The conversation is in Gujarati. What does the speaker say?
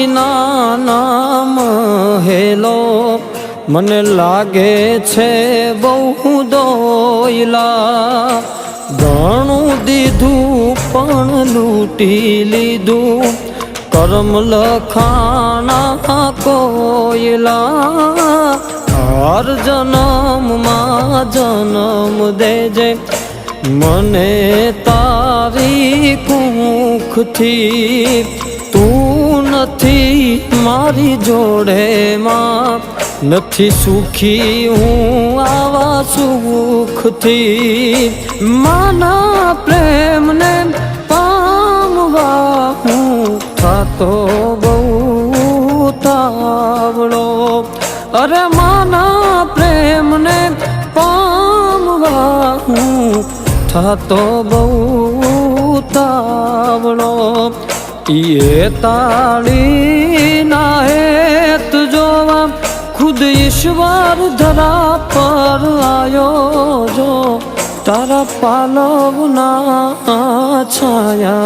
વિના નામ હેલો મને લાગે છે બહુ દોયલા ઘણું દીધું પણ લૂંટી લીધું કર્મ લખાણા કોયલા હર જન્મમાં જન્મ દેજે મને તારી કુખથી તું નથી મારી જોડે માં નથી સુખી હું આવા સુખથી માના પ્રેમને પામવા હું થાતો બહુ તાવળો અરે માના પ્રેમને પામવા હું થાતો બહુ તાવળો એ તાળી ના હેત જોવા खुद ईश्वर धरा पर आयो जो तारा पालव ना छाया।